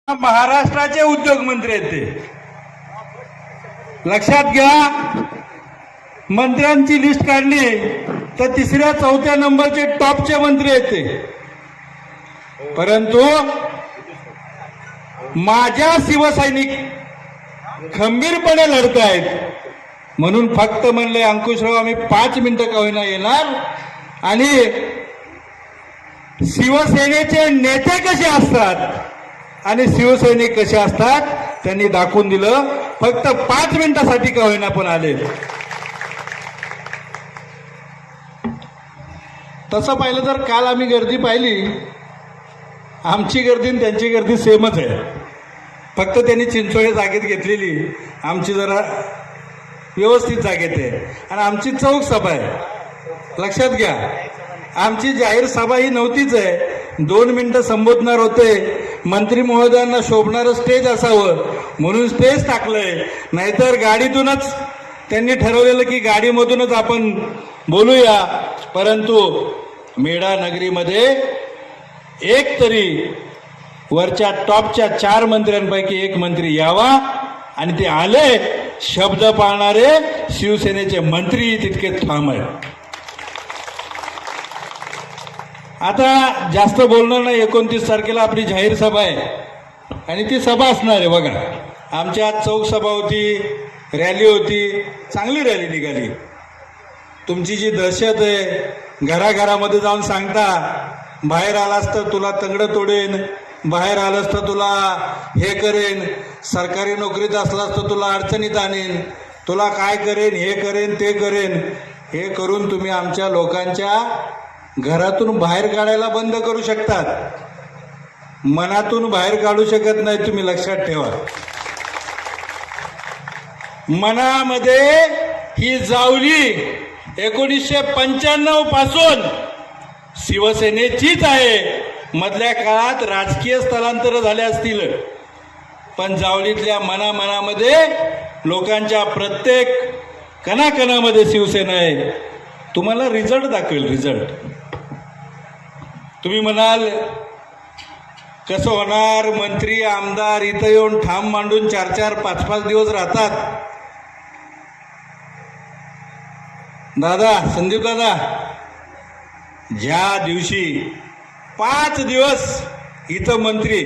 महाराष्ट्राचे उद्योगमंत्री आहेत ते. लक्षात घ्या, मंत्र्यांची लिस्ट काढली तर तिसऱ्या चौथ्या नंबरचे टॉपचे मंत्री आहेत ते. परंतु माझ्या शिवसैनिक खंबीरपणे लढत आहेत म्हणून फक्त म्हणले अंकुशराव आम्ही 5 मिनिटं का होईना येणार आणि शिवसेनेचे नेते कसे असतात आणि शिवसैनिक कसे असतात त्यांनी दाखवून दिलं. फक्त 5 मिनिटासाठी का होईना पण आले. तसं पाहिलं तर काल आम्ही गर्दी पाहिली, आमची गर्दी आणि त्यांची गर्दी सेमच आहे. फक्त त्यांनी चिंचोळी जागेत घेतलेली, आमची जरा व्यवस्थित जागेत आहे आणि आमची चौक सभा आहे. लक्षात घ्या, आमची जाहीर सभा ही नव्हतीच आहे. 2 मिनिटं संबोधणार होते. मंत्री महोदयांना शोभणारं स्टेज असावं म्हणून स्टेज टाकलंय, नाहीतर गाडीतूनच त्यांनी ठरवलेलं की गाडीमधूनच आपण बोलूया. परंतु मेढा नगरीमध्ये एक तरी वरच्या टॉपच्या 4 मंत्र्यांपैकी एक मंत्री यावा आणि ते आले. शब्द पाळणारे शिवसेनेचे मंत्री तितके ठाम आहेत. आता जास्त बोलणार नाही. 29 तारखेला आपली जाहीर सभा आहे आणि ती सभा असणार आहे. बघा, आमच्या आज चौक सभा होती, रॅली होती, चांगली रॅली निघाली. तुमची जी दहशत आहे, घराघरामध्ये जाऊन सांगता बाहेर आलास तर तुला तंगडं तोडेन, बाहेर आलास तर तुला हे करेन, सरकारी नोकरीत असलास तर तुला अडचणीत आणेन, तुला काय करेन, हे करेन, ते करेन, हे करून तुम्ही आमच्या लोकांच्या घरातून बाहेर काढायला बंद करू शकतात, मनातून बाहेर काढू शकत नाही. तुम्ही लक्षात ठेवा, मनामध्ये ही जावली 1995 पासून शिवसेनेचीच आहे. मधल्या काळात राजकीय स्थलांतर झाले असतील, पण जावलीतल्या मनामध्ये लोकांच्या प्रत्येक कणाकणामध्ये शिवसेना आहे. तुम्हाला रिझल्ट दाखवेल. रिझल्ट तुम्ही म्हणाल कसं होणार, मंत्री आमदार इथं येऊन ठाम मांडून 4-4, 5-5 दिवस राहतात. दादा, संदीप दादा, ज्या दिवशी 5 दिवस इथं मंत्री,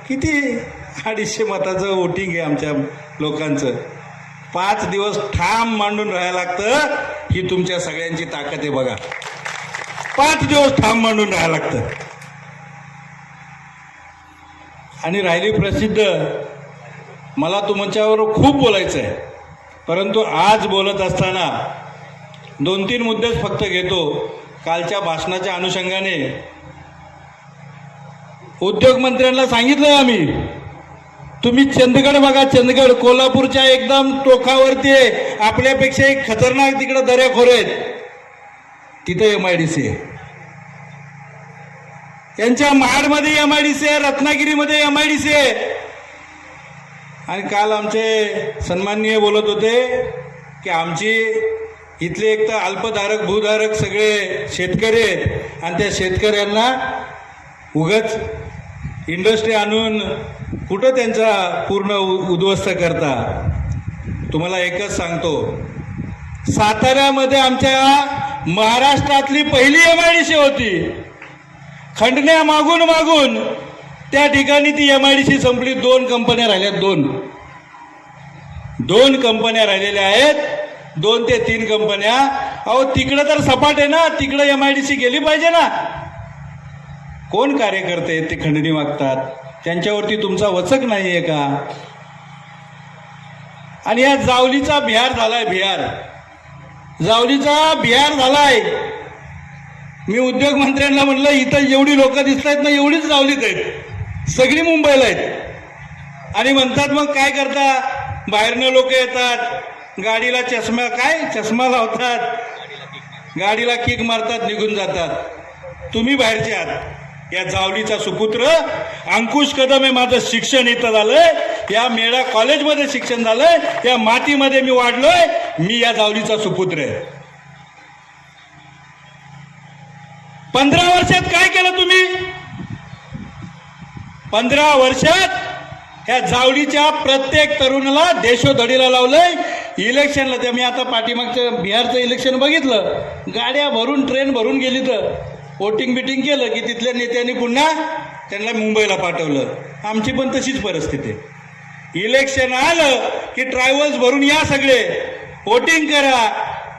किती 250 मताचं वोटिंग आहे आमच्या लोकांचं, 5 दिवस ठाम मांडून राहायला लागतं. ही तुमच्या सगळ्यांची ताकद आहे. बघा, 5 दिवस ठाम मांडून राहायला लागतं. आणि राहिली प्रसिद्ध, मला तुमच्यावर खूप बोलायचं आहे, परंतु आज बोलत असताना 2-3 मुद्देच फक्त घेतो. कालच्या भाषणाच्या अनुषंगाने उद्योगमंत्र्यांना सांगितलंय आम्ही, तुम्ही चंदगड बघा, चंदगड कोल्हापूरच्या एकदम टोकावरती आहे. आपल्यापेक्षा एक खतरनाक तिकडे दऱ्याखोर आहेत, तिथे MIDC आहे. यांच्या महाडमध्ये MIDC आहे, रत्नागिरीमध्ये MIDC आहे. आणि काल आमचे सन्माननीय बोलत होते की आमची इथले एक तर अल्पधारक भूधारक सगळे शेतकरी आहेत आणि त्या शेतकऱ्यांना उगाच इंडस्ट्री आणून कुठं त्यांचा पूर्ण उद्ध्वस्त करता. तुम्हाला एकच सांगतो, साताऱ्यामध्ये आमच्या महाराष्ट्रातली पहिली MIDC होती. खंडण्या मागून मागून त्या ठिकाणी ती MIDC संपली. 2 कंपन्या राहिल्यात. 2 कंपन्या राहिलेल्या आहेत. 2 ते 3 कंपन्या. अहो, तिकडं तर सपाट आहे ना, तिकडं MIDC गेली पाहिजे ना. कोण कार्यकर्ते ते खंडणी मागतात? त्यांच्यावरती तुमचा वचक नाही आहे का? आणि या जावलीचा बिहार झालाय. जावलीचा बिहार झालाय. मी उद्योगमंत्र्यांना म्हणलं, इथं एवढी लोक दिसत आहेत ना, एवढीच जावलीत आहेत, सगळी मुंबईला आहेत. आणि म्हणतात मग काय करता, बाहेरनं लोक येतात, गाडीला चष्मा लावतात, गाडीला किक मारतात, निघून जातात. तुम्ही बाहेरचे आहात. या जावलीचा सुपुत्र अंकुश कदम हे माझं शिक्षण इथं झालंय, या मेढा कॉलेजमध्ये शिक्षण झालंय, या मातीमध्ये मी वाढलोय. मी या जावलीचा सुपुत्र आहे. 15 वर्षात काय केलं तुम्ही? 15 वर्षात ह्या जावडीच्या प्रत्येक तरुणाला देशोधडीला लावलंय. इलेक्शनला ते मी आता पाठीमागचं बिहारचं इलेक्शन बघितलं, गाड्या भरून ट्रेन भरून गेली, तर वोटिंग बिटिंग केलं की तिथल्या नेत्यांनी पुन्हा त्यांना मुंबईला पाठवलं. आमची पण तशीच परिस्थिती आहे. इलेक्शन आलं की ट्रॅव्हल्स भरून या, सगळे वोटिंग करा,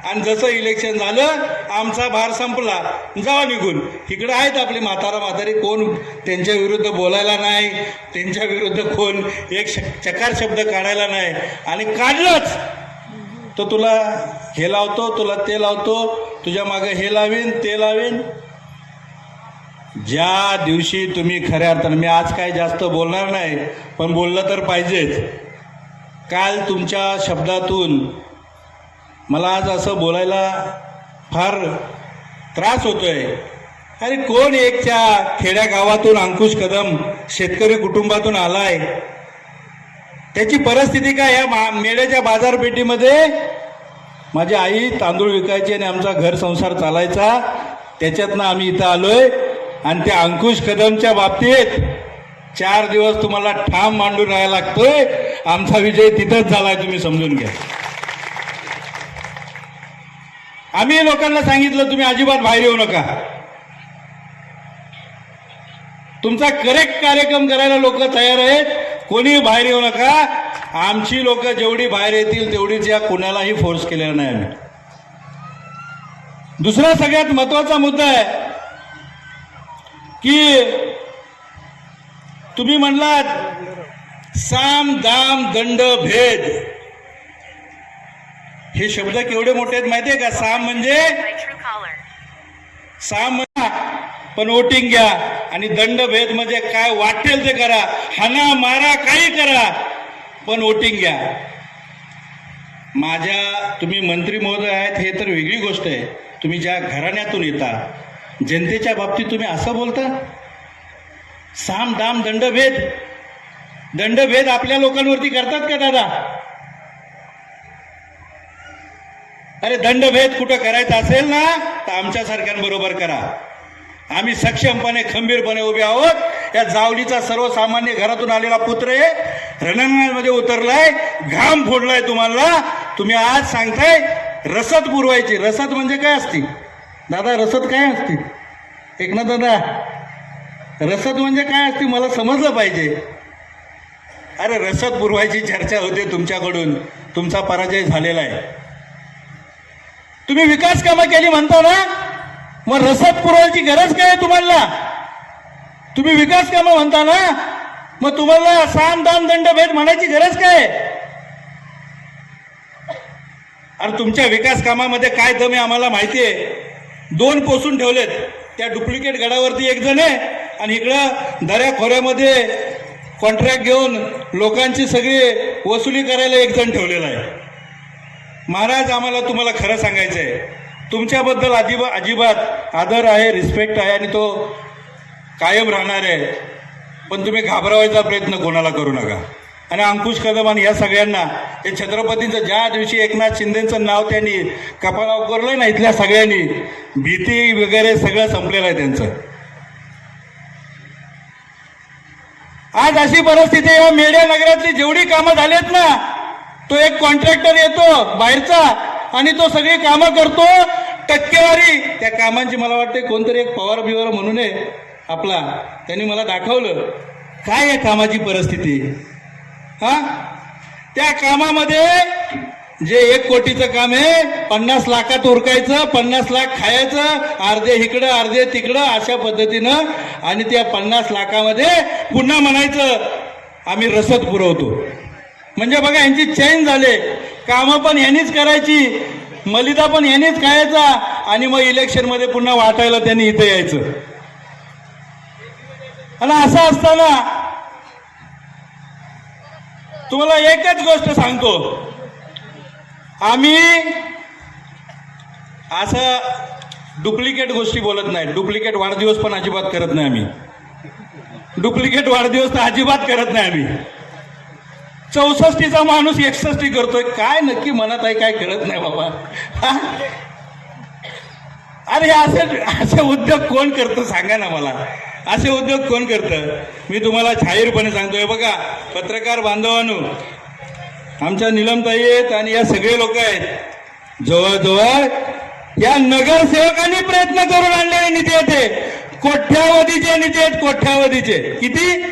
आणि जसं इलेक्शन झालं आमचा भार संपला, जावा निघून. इकडे आहेत आपली म्हातारी, कोण त्यांच्या विरुद्ध बोलायला नाही, त्यांच्या विरुद्ध कोण एक चकार शब्द काढायला नाही. आणि काढलंच तर तुला हे लावतो, तुला ते लावतो, तुझ्या मागे हे लावीन ते लावीन. ज्या दिवशी तुम्ही खऱ्या अर्थानं, मी आज काय जास्त बोलणार नाही, पण बोललं तर पाहिजेच. काल तुमच्या शब्दातून मला आज असं बोलायला फार त्रास होतोय. अरे कोण एकच्या खेड्या गावातून अंकुश कदम शेतकरी कुटुंबातून आलाय, त्याची परिस्थिती काय? या मेळ्याच्या बाजारपेठीमध्ये माझी आई तांदूळ विकायची आणि आमचा घर संसार चालायचा, त्याच्यातनं आम्ही इथं आलोय. आणि त्या अंकुश कदमच्या बाबतीत 4 दिवस तुम्हाला ठाम मांडून राहायला लागतोय. आमचा विजय तिथंच झालाय, तुम्ही समजून घ्या. आम्ही लोकांना सांगितलं तुम्ही अजिबात बाहेर येऊ नका, तुमचा करेक्ट कार्यक्रम करायला लोक तयार आहेत, कोणी बाहेर येऊ नका. आमची लोक जेवढी बाहेर येतील तेवढीच या कुणालाही फोर्स केलेला नाही आम्ही. दुसरा सगळ्यात महत्वाचा मुद्दा आहे की तुम्ही म्हणलात साम दाम दंड भेद, हे शब्द केवढे मोठे आहेत माहितीये का? साम म्हणजे साम पण वोटिंग घ्या, आणि दंडभेद म्हणजे काय वाटेल ते करा, हाना मारा काही करा, पण वोटिंग घ्या. तुम्ही मंत्री महोदय आहेत हे तर वेगळी गोष्ट आहे, तुम्ही ज्या घराण्यातून येता, जनतेच्या बाबतीत तुम्ही असं बोलता? साम दाम दंडभेद, दंडभेद आपल्या लोकांवरती करतात का दादा? अरे दंडभेद कुठं करायचा असेल ना तर आमच्या सारख्यांबरोबर करा. आम्ही सक्षमपणे खंबीरपणे उभे आहोत. या जावडीचा सर्वसामान्य घरातून आलेला पुत्र आहे, रणांगणामध्ये उतरलाय, घाम फोडलाय तुम्हाला. तुम्ही आज सांगताय रसद पुरवायची. रसद म्हणजे काय असते दादा? रसद काय असते? एकनाथ दादा, रसद म्हणजे काय असते मला समजलं पाहिजे. अरे रसद पुरवायची चर्चा होते तुमच्याकडून, तुमचा पराजय झालेला आहे. तुम्ही विकास कामं केली म्हणता ना, मग रसद पुरवायची गरज काय आहे तुम्हाला? तुम्ही विकास कामं म्हणता ना, मग तुम्हाला साम दाम दंड भेद म्हणायची गरज काय? आणि तुमच्या विकास कामामध्ये काय दम आहे आम्हाला माहिती आहे. 2 पोसून ठेवलेत, त्या डुप्लिकेट गडावरती एक जण आहे, आणि इकडं दऱ्या खोऱ्यामध्ये कॉन्ट्रॅक्ट घेऊन लोकांची सगळी वसुली करायला एक जण ठेवलेला आहे. महाराज, आम्हाला तुम्हाला खरं सांगायचं आहे, तुमच्याबद्दल अजिबात आदर आहे, रिस्पेक्ट आहे, आणि तो कायम राहणार आहे. पण तुम्ही घाबरवायचा प्रयत्न कोणाला करू नका. आणि अंकुश कदम आणि या सगळ्यांना, हे छत्रपतींचं ज्या दिवशी एकनाथ शिंदेचं नाव त्यांनी कपाळावर करलंय ना, इथल्या सगळ्यांनी भीती वगैरे सगळं संपलेलं आहे त्यांचं. आज अशी परिस्थिती आहे, मेढ्या नगरातली जेवढी कामं झालीत ना, तो एक कॉन्ट्रॅक्टर येतो बाहेरचा आणि तो सगळी कामं करतो. टक्केवारी त्या कामांची मला वाटते कोणतरी एक पवार बिवार म्हणून आहे आपला, त्यांनी मला दाखवलं काय आहे कामाची परिस्थिती. त्या कामामध्ये जे 1 कोटीचं काम आहे 50 लाखात उरकायचं, 50 लाख खायचं, अर्धे इकडं अर्धे तिकडं अशा पद्धतीनं, आणि त्या 50 लाखामध्ये पुन्हा म्हणायचं आम्ही रसद पुरवतो. म्हणजे बघा यांची चेंज झाले, कामं पण यांनीच करायची, मलिदा पण यांनीच खायचा, आणि मग इलेक्शनमध्ये पुन्हा वाटायला त्यांनी इथे यायचं. आणि असं असताना तुम्हाला एकच गोष्ट सांगतो, आम्ही असं डुप्लिकेट गोष्टी बोलत नाही. डुप्लिकेट वाढदिवस पण अजिबात करत नाही आम्ही. डुप्लिकेट वाढदिवस तर अजिबात करत नाही आम्ही. 64चा माणूस 61 करतोय, काय नक्की मनात आहे काय कळत नाही बाबा. अरे असे उद्योग कोण करतो सांगा ना मला. असे उद्योग कोण करतं? मी तुम्हाला जाहीरपणे सांगतोय बघा, पत्रकार बांधवांनो, आमच्या निलमताई आहेत आणि या सगळे लोक आहेत, जवळजवळ या नगरसेवकांनी प्रयत्न करून आणलेले निधी आहेत, कोट्यावधीचे निधी आहेत, कोट्यावधीचे. किती?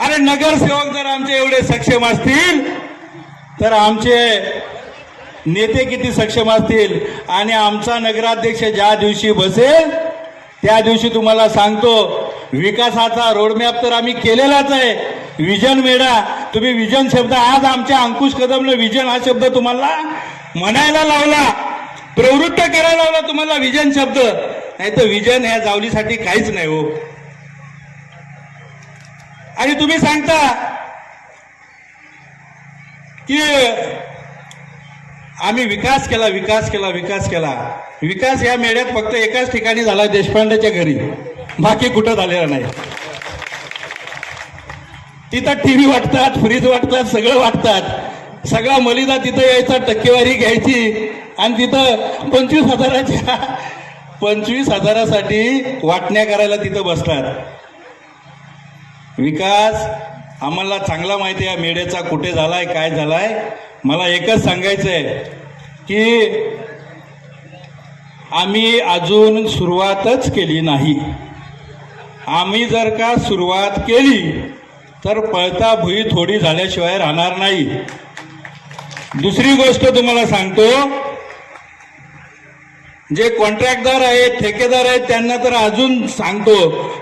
अरे नगरसेवक जर आमचे एवढे सक्षम असतील तर आमचे नेते किती सक्षम असतील. आणि आमचा नगराध्यक्ष ज्या दिवशी बसेल त्या दिवशी तुम्हाला सांगतो, विकासाचा रोडमॅप तर आम्ही केलेलाच आहे. विजन मेळा, तुम्ही विजन शब्द, आज आमच्या अंकुश कदमने विजन हा शब्द तुम्हाला म्हणायला लावला, प्रवृत्त करायला लावला तुम्हाला विजन शब्द. नाही तर विजन ह्या जावलीसाठी काहीच नाही हो. आणि तुम्ही सांगता की आम्ही विकास केला, विकास केला, विकास केला. विकास या मेळ्यात फक्त एकाच ठिकाणी झाला, देशपांडेच्या घरी, बाकी कुठं झालेला नाही. तिथं टीव्ही वाटतात, फ्रीज वाटतात, सगळं वाटतात. सगळा मलिदा तिथं यायचा, टक्केवारी घ्यायची आणि तिथं 25,000साठी वाटण्या करायला तिथं बसतात. विकास आम्हाला चांगला माहिती आहे मेढ्याचा कुठे झालाय, काय झालाय. मला एकच सांगायचंय की आम्ही अजून सुरुवातच केली नाही. आम्ही जर का सुरुवात केली तर पळता भुई थोडी झाल्याशिवाय राहणार नाही. दुसरी गोष्ट तुम्हाला सांगतो, जे कॉन्ट्रॅक्टदार आहेत, ठेकेदार आहेत, त्यांना तर अजून सांगतो,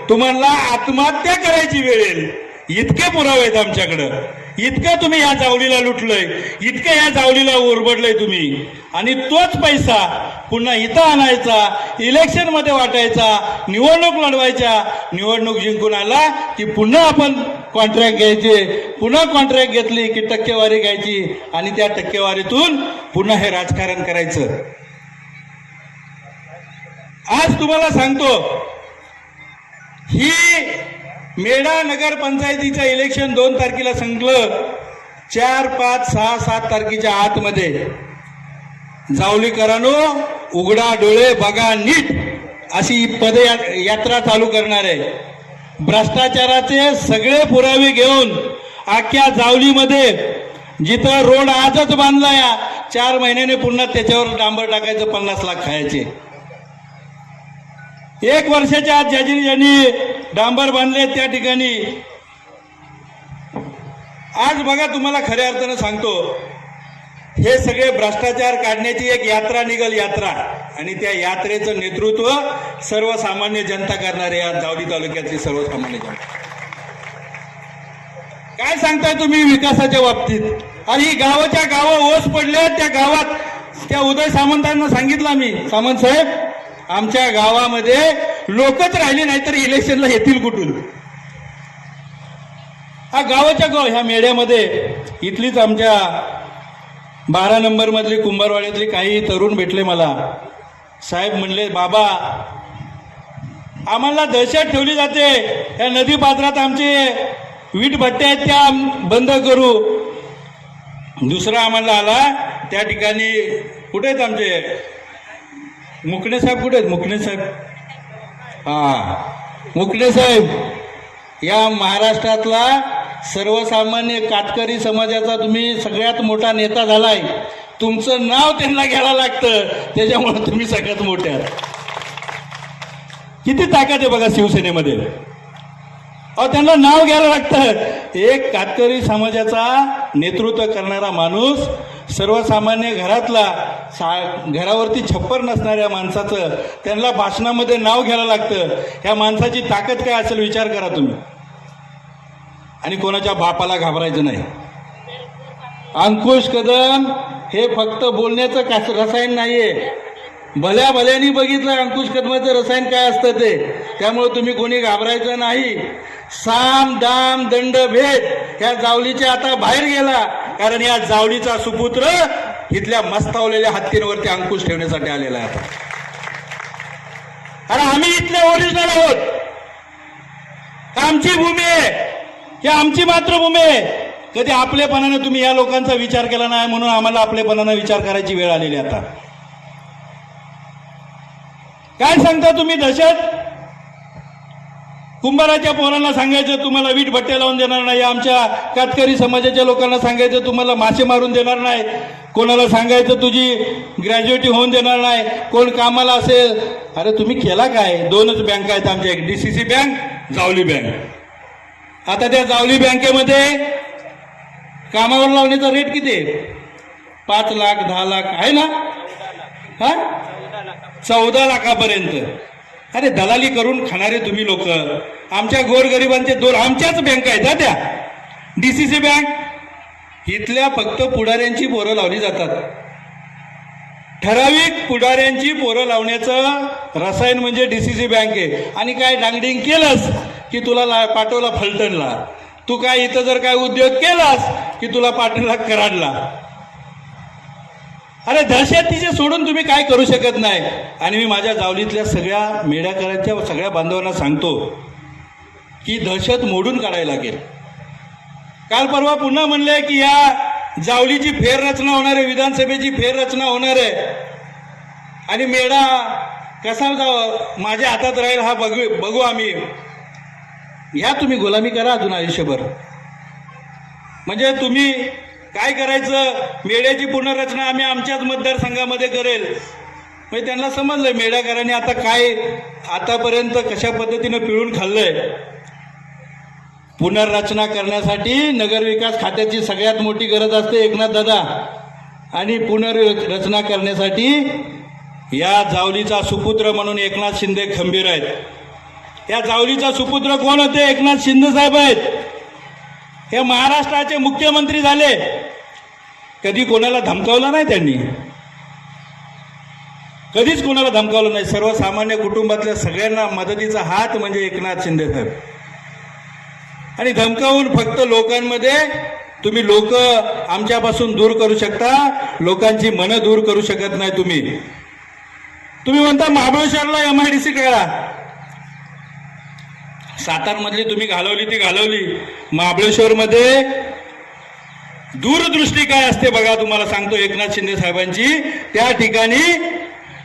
तुम्हाला आत्महत्या करायची वेळ येईल. इतके पुरावे आहेत आमच्याकडं, इतकं तुम्ही ह्या जावलीला लुटलंय, इतकं ह्या जावलीला ओरबडलंय तुम्ही. आणि तोच पैसा पुन्हा इथं आणायचा, इलेक्शन मध्ये वाटायचा, निवडणूक लढवायच्या, निवडणूक जिंकून आला की पुन्हा आपण कॉन्ट्रॅक्ट घ्यायचे, पुन्हा कॉन्ट्रॅक्ट घेतली की टक्केवारी घ्यायची आणि त्या टक्केवारीतून पुन्हा हे राजकारण करायचं. आज तुम्हाला सांगतो, ही मेढा नगरपंचायतीचं इलेक्शन 2 तारखेला संपलं. 4, 5, 6, 7 तारखेच्या आतमध्ये जावलीकरांनो उघडा डोळे बघा नीट अशी पदयात्रा चालू करणार आहे. भ्रष्टाचाराचे सगळे पुरावे घेऊन अख्ख्या जावलीमध्ये जिथं रोड आजच बांधलाय, 4 महिन्याने पुन्हा त्याच्यावर डांबर टाकायचं, 50 लाख खायचे. 1 वर्षाच्या आत ज्यांनी डांबर बांधले त्या ठिकाणी, आज बघा तुम्हाला खऱ्या अर्थानं सांगतो, हे सगळे भ्रष्टाचार काढण्याची एक यात्रा निघल, यात्रा. आणि त्या यात्रेचं नेतृत्व सर्वसामान्य जनता करणारे, या जावली तालुक्यातली सर्वसामान्य जनता. काय सांगताय तुम्ही विकासाच्या बाबतीत? आणि ही गावाच्या गावं ओस पडल्या. त्या गावात त्या उदय सामंतांना सांगितलं मी, सामंत साहेब, आमच्या गावामध्ये लोकच राहिले नाही तर इलेक्शनला येतील कुठून? हा गावाच्या गाव, ह्या मेढ्यामध्ये इथलीच आमच्या 12 नंबर मधली कुंभारवाड्यातली काही तरुण भेटले मला. साहेब म्हणले, बाबा आम्हाला दहशत ठेवली जाते, या नदी पात्रात आमचे वीट भट्ट्या आहेत त्या बंद करू. दुसरा आम्हाला आला, त्या ठिकाणी कुठे आहेत आमचे मुकणे साहेब, कुठे आहेत मुकणे साहेब? मुकणे साहेब या महाराष्ट्रातला सर्वसामान्य कातकरी समाजाचा तुम्ही सगळ्यात मोठा नेता झालाय. तुमचं नाव त्यांना घ्यायला लागतं, त्याच्यामुळे तुम्ही सगळ्यात मोठे आहात. किती ताकद आहे बघा शिवसेनेमध्ये. त्यांना नाव घ्यायला लागतं. एक कातकरी समाजाचा नेतृत्व करणारा माणूस, सर्वसामान्य घरातला, घरावरती छप्पर नसणाऱ्या माणसाचं त्यांना भाषणामध्ये नाव घ्यायला लागतं. ह्या माणसाची ताकद काय असेल विचार करा तुम्ही. आणि कोणाच्या बापाला घाबरायचं नाही. अंकुश कदम हे फक्त बोलण्याचं रसायन नाहीये, भल्या भल्यानी बघितलं अंकुश कदमाचं रसायन काय असतं ते. त्यामुळे तुम्ही कोणी घाबरायचं नाही. साम दाम दंड भेद ह्या जावलीच्या आता बाहेर गेला, कारण या जावलीचा सुपुत्र इथल्या मस्तावलेल्या हत्तींवरती अंकुश ठेवण्यासाठी आलेला आहे. अरे आम्ही इथले ओरिजिनल आहोत. आमची भूमी आहे, ही आमची मातृभूमी आहे. कधी आपलेपणाने तुम्ही या लोकांचा विचार केला नाही, म्हणून आम्हाला आपलेपणाने विचार करायची वेळ आलेली आता. काय सांगता तुम्ही दहशत? कुंभाराच्या पोरांना सांगायचं तुम्हाला वीट भट्टे लावून देणार नाही, आमच्या कातकरी समाजाच्या लोकांना सांगायचं तुम्हाला मासे मारून देणार नाही, कोणाला सांगायचं तुझी ग्रॅज्युएटी होऊन देणार नाही, कोण कामाला असेल. अरे तुम्ही केला काय? 2च बँका आहेत आमच्या, एक DCC बँक, जावली बँक. आता त्या जावली बँकेमध्ये कामावर लावण्याचा रेट किती आहे? 5 लाख 10 लाख आहे ना? हा 14 लाखापर्यंत. अरे दलाली करून खाणारे तुम्ही लोक. आमच्या गोरगरिबांचे आमच्याच बँका आहेत हा त्या. DCC बँक इथल्या फक्त पुढाऱ्यांची पोरं लावली जातात. ठराविक पुढाऱ्यांची पोरं लावण्याचं रसायन म्हणजे DCC बँक आहे. आणि काय डांगडिंग केलंस की तुला पाठवला फलटणला. तू काय इथं जर काय उद्योग केलास की तुला पाठवला कराडला. अरे दहशतीचे सोडून तुम्ही काय करू शकत नाही. आणि मी माझ्या जावलीतल्या सगळ्या मेढ्याकरांच्या सगळ्या बांधवांना सांगतो की दहशत मोडून काढायला लागेल. काल परवा पुन्हा म्हणले की या जावलीची फेररचना होणार आहे, विधानसभेची फेररचना होणार आहे आणि मेढा कसा माझ्या हातात राहील हा बघू आम्ही. ह्या तुम्ही गुलामी करा अजून आयुष्यभर. म्हणजे तुम्ही काय करायचं, मेढ्याची पुनर्रचना आम्ही आमच्याच मतदारसंघामध्ये करेल. म्हणजे त्यांना समजलंय मेढ्याकरांनी आता काय आतापर्यंत कशा पद्धतीनं पिळून खाल्लंय. पुनर्रचना करण्यासाठी नगरविकास खात्याची सगळ्यात मोठी गरज असते एकनाथ दादा. आणि पुनर्रचना करण्यासाठी या जावलीचा सुपुत्र म्हणून एकनाथ शिंदे खंबीर आहेत. या जावलीचा सुपुत्र कोण होते? एकनाथ शिंदे साहेब आहेत. हे महाराष्ट्राचे मुख्यमंत्री झाले. कधी कोणाला धमकावलं नाही त्यांनी, कधीच कोणाला धमकावलं नाही. सर्वसामान्य कुटुंबातल्या सगळ्यांना मदतीचा हात म्हणजे एकनाथ शिंदे साहेब. आणि धमकावून फक्त लोकांमध्ये तुम्ही लोक आमच्यापासून दूर करू शकता, लोकांची मनं दूर करू शकत नाही. तुम्ही म्हणता महाबळेश्वरला MIDC करा. सातारमधली तुम्ही घालवली ती घालवली. महाबळेश्वरमध्ये दूरदृष्टी काय असते बघा. तुम्हाला सांगतो एकनाथ शिंदे साहेबांची. त्या ठिकाणी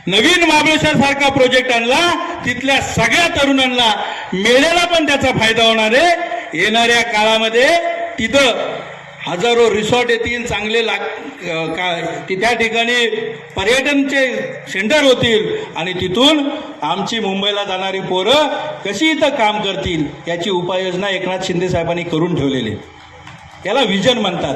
नवीन महाबळेश्वर सारखा प्रोजेक्ट आणला. तिथल्या सगळ्या तरुणांना मेळ्याला पण त्याचा फायदा होणार आहे. येणाऱ्या काळामध्ये तिथं हजारो रिसॉर्ट येतील, चांगले त्या ठिकाणी पर्यटनचे सेंटर होतील आणि तिथून आमची मुंबईला जाणारी पोरं कशी इथं काम करतील याची उपाययोजना एकनाथ शिंदे साहेबांनी करून ठेवलेली. याला विजन म्हणतात.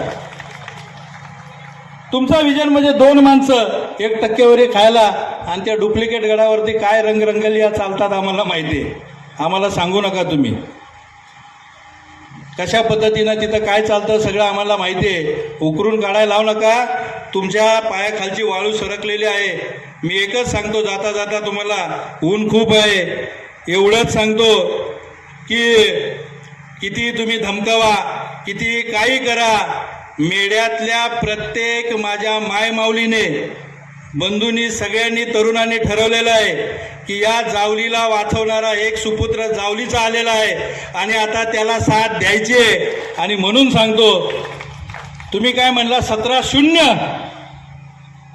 तुमचा विजन म्हणजे 2 माणसं 1 टक्केवारी खायला आणि त्या डुप्लिकेट गडावरती काय रंगरंगल्या चालतात आम्हाला माहिती आहे. आम्हाला सांगू नका तुम्ही कशा पद्धतीनं तिथं काय चालतं सगळं आम्हाला माहिती आहे. उकरून काढायला लावू नका. तुमच्या पायाखालची वाळू सरकलेली आहे. मी एकच सांगतो जाता जाता तुम्हाला, ऊन खूप आहे, एवढंच सांगतो की किती तुम्ही धमकावा, किती काही करा, मेढ्यातल्या प्रत्येक माझ्या मायमाऊलीने, बंधूंनी, सगळ्यांनी, तरुणांनी ठरवलेलं आहे की या जावलीला वाचवणारा एक सुपुत्र जावलीचा आलेला आहे आणि आता त्याला साथ द्यायची आहे. आणि म्हणून सांगतो, तुम्ही काय म्हणला 17-0,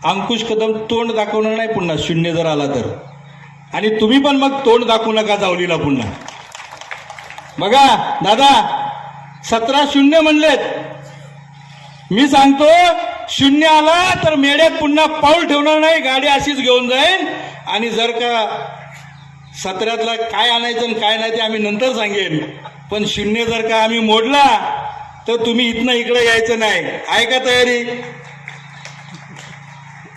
अंकुश कदम तोंड दाखवणार नाही पुन्हा 0 जर आला तर. आणि तुम्ही पण मग तोंड दाखवू नका जावलीला पुन्हा. बघा दादा 17-0 म्हणलेत. मी सांगतो 0 आला तर मेढ्यात पुन्हा पाऊल ठेवणार नाही, गाडी अशीच घेऊन जाईल. आणि जर का 17तला काय आणायचं आणि काय नाही ते आम्ही नंतर सांगेन. पण 0 जर का आम्ही मोडला तर तुम्ही इथनं इकडे यायचं नाही. आहे का तयारी?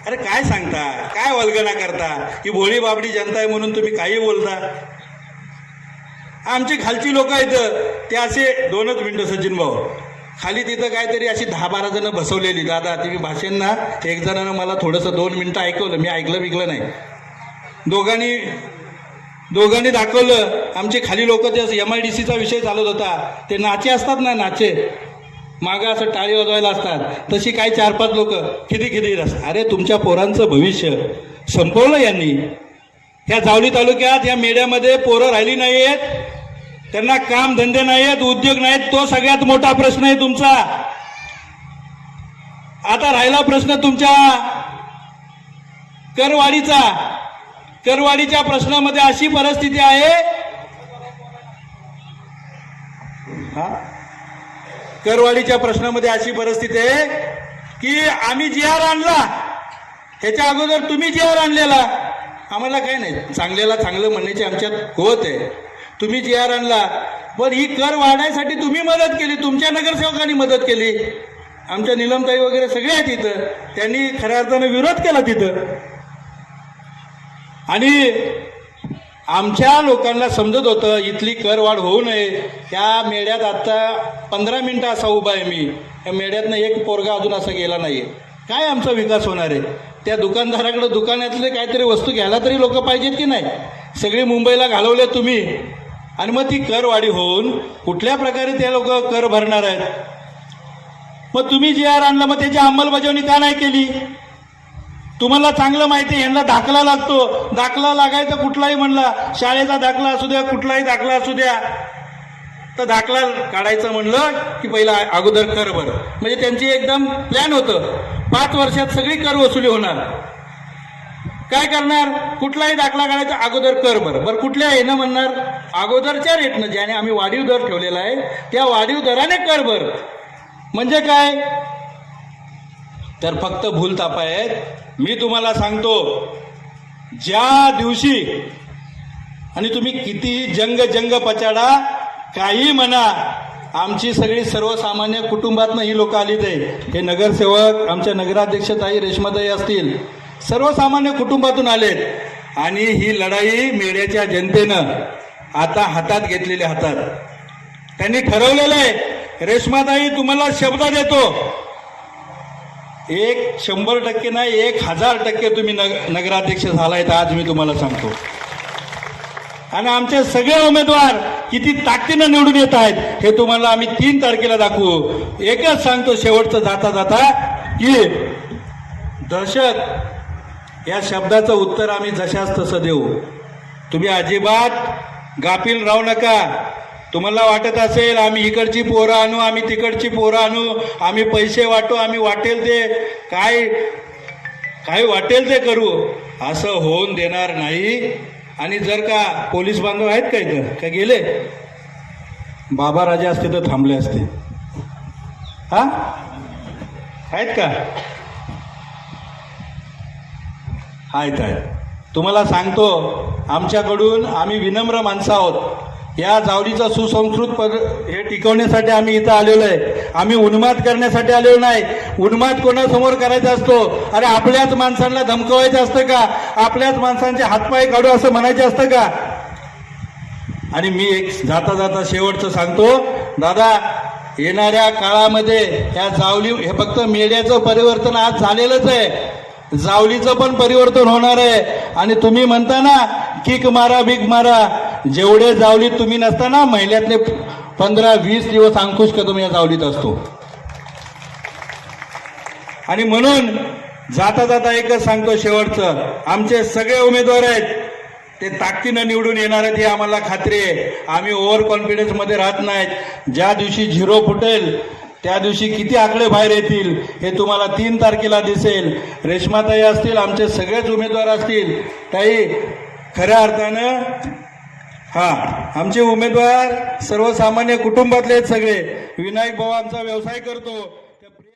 अरे काय सांगता, काय वल्गना करता? ही भोळी बाबडी जनता आहे म्हणून तुम्ही काही बोलता. आमची खालची लोक आहेत ते असे 2च मिनिटं सचिन भाऊ, खाली तिथं काहीतरी अशी 10-12 जण बसवलेली. दादा तुम्ही भाषण ना, एक जणानं मला थोडंसं 2 मिनिटं ऐकवलं, मी ऐकलं नाही. दोघांनी दाखवलं. आमचे खाली लोक ते MIDCचा विषय चालत होता. ते नाचे असतात ना, नाचे मागं असं टाळी वाजवायला असतात, तशी काही 4-5 लोक खिदी असतात. अरे तुमच्या पोरांचं भविष्य संपवलं यांनी. ह्या जावली तालुक्यात या मेढ्यामध्ये पोरं राहिली नाही आहेत, त्यांना काम धंदे नाही आहेत, उद्योग नाहीत. तो सगळ्यात मोठा प्रश्न आहे तुमचा. आता राहिला प्रश्न तुमच्या करवाढीचा. करवाढीच्या प्रश्नामध्ये अशी परिस्थिती आहे हा, करवाढीच्या प्रश्नामध्ये अशी परिस्थिती आहे की आम्ही जी आर आणला, ह्याच्या अगोदर तुम्ही जी आर आणलेला, आम्हाला काय नाही, चांगल्याला चांगलं म्हणण्याची आमच्यात होत आहे. तुम्ही जी आर आणला, पण ही कर वाढण्यासाठी तुम्ही मदत केली, तुमच्या नगरसेवकांनी मदत केली. आमच्या नीलमताई वगैरे सगळे आहेत तिथं, त्यांनी खऱ्या अर्थानं विरोध केला तिथं. आणि आमच्या लोकांना समजत होतं इथली करवाढ होऊ नये. त्या मेढ्यात आता 15 मिनिटं असा उभा आहे मी, या मेढ्यातनं एक पोरगा अजून असा गेला नाहीये. काय आमचा विकास होणार आहे? त्या दुकानदाराकडे दुकानातले काहीतरी वस्तू घ्यायला तरी लोक पाहिजेत की नाही? सगळी मुंबईला घालवले तुम्ही, आणि मग ती करवाढी होऊन कुठल्या प्रकारे ते लोक कर भरणार आहेत? मग तुम्ही जी आर आणला, मग त्याची अंमलबजावणी का नाही केली? तुम्हाला चांगलं माहिती आहे यांना दाखला लागतो. दाखला लागायचा कुठलाही म्हणला, शाळेचा दाखला असू द्या, कुठलाही दाखला असू द्या, तर दाखला काढायचं म्हणलं की पहिला अगोदर कर भर. म्हणजे त्यांची एकदम प्लॅन होतं, 5 वर्षात सगळी कर वसुली होणार. काय करणार? कुठलाही दाखला काढायचा, अगोदर कर भर. बरं, कुठल्या येणं म्हणणार? अगोदरच्या रेटनं, ज्याने आम्ही वाढीव दर ठेवलेला आहे त्या वाढीव दराने कर भर. म्हणजे काय? तर फक्त भूल तापा आहेत. मी तुम्हाला सांगतो, ज्या दिवशी, आणि तुम्ही कितीही जंग पचाडा, काही म्हणा, आमची सगळी सर्वसामान्य कुटुंबातनं ही लोक आलीत आहे. हे नगरसेवक, आमच्या नगराध्यक्षताई रेश्माताई असतील, सर्वसामान्य कुटुंबातून आलेत. आणि ही लढाई मेढ्याच्या जनतेनं आता हातात घेतलेली, हातात त्यांनी ठरवलेलं आहे. रेश्माताई, तुम्हाला शब्द देतो, 100% नाही, 1000% तुम्ही नगराध्यक्ष झालायत आज, मी तुम्हाला सांगतो. आणि आमचे सगळे उमेदवार किती ताकदीनं निवडून येत आहेत हे तुम्हाला आम्ही 3 तारखेला दाखवू. एकच सांगतो शेवटचं जाता जाता, की दहशत या शब्दाचं उत्तर आम्ही जशाच तसं देऊ. तुम्ही अजिबात गाफील राहू नका. तुम्हाला वाटत असेल आम्ही इकडची पोरं आणू, आम्ही तिकडची पोरं आणू, आम्ही पैसे वाटू, आम्ही वाटेल ते काय वाटेल ते करू, असं होऊन देणार नाही. आणि जर का पोलीस बांधव आहेत का इथं? का गेले? बाबा राजे असते तर थांबले असते. हा, आहेत का? आहेत. तुम्हाला सांगतो, आमच्याकडून, आम्ही विनम्र माणसं आहोत. या जावलीचा सुसंस्कृत पद हे टिकवण्यासाठी आम्ही इथं आलेलो आहे. आम्ही उन्माद करण्यासाठी आलेलो नाही. उन्माद कोणासमोर करायचा असतो? अरे आपल्याच माणसांना धमकवायचं असतं का? आपल्याच माणसांचे हातपाय काढू असं म्हणायचं असतं का? आणि मी एक जाता जाता शेवटचं सांगतो, दादा, येणाऱ्या काळामध्ये या जावली, हे फक्त मेढ्याचं परिवर्तन आज झालेलंच आहे, जावलीचं पण परिवर्तन होणार आहे. आणि तुम्ही म्हणता ना किक मारा, बिग मारा, जेवढे जावलीत तुम्ही नसताना महिन्यातले 15-20 दिवस अंकुश कदम या जावलीत असतो. आणि म्हणून जाता जाता एकच सांगतो शेवटचं, आमचे सगळे उमेदवार आहेत ते ताकदीनं निवडून येणार आहेत, ही आम्हाला खात्री आहे. आम्ही ओव्हर कॉन्फिडन्स मध्ये राहत नाहीत. ज्या दिवशी 0 फुटेल त्या दिवशी किती आकडे बाहेर येतील हे तुम्हाला 3 तारखेला दिसेल. रेश्माताई असतील, आमचे सगळेच उमेदवार असतील. ताई, खऱ्या अर्थानं आमचे उमेदवार सर्वसामान्य कुटुंबातले आहेत सगळे. विनायक भाऊ आमचा व्यवसाय करतो,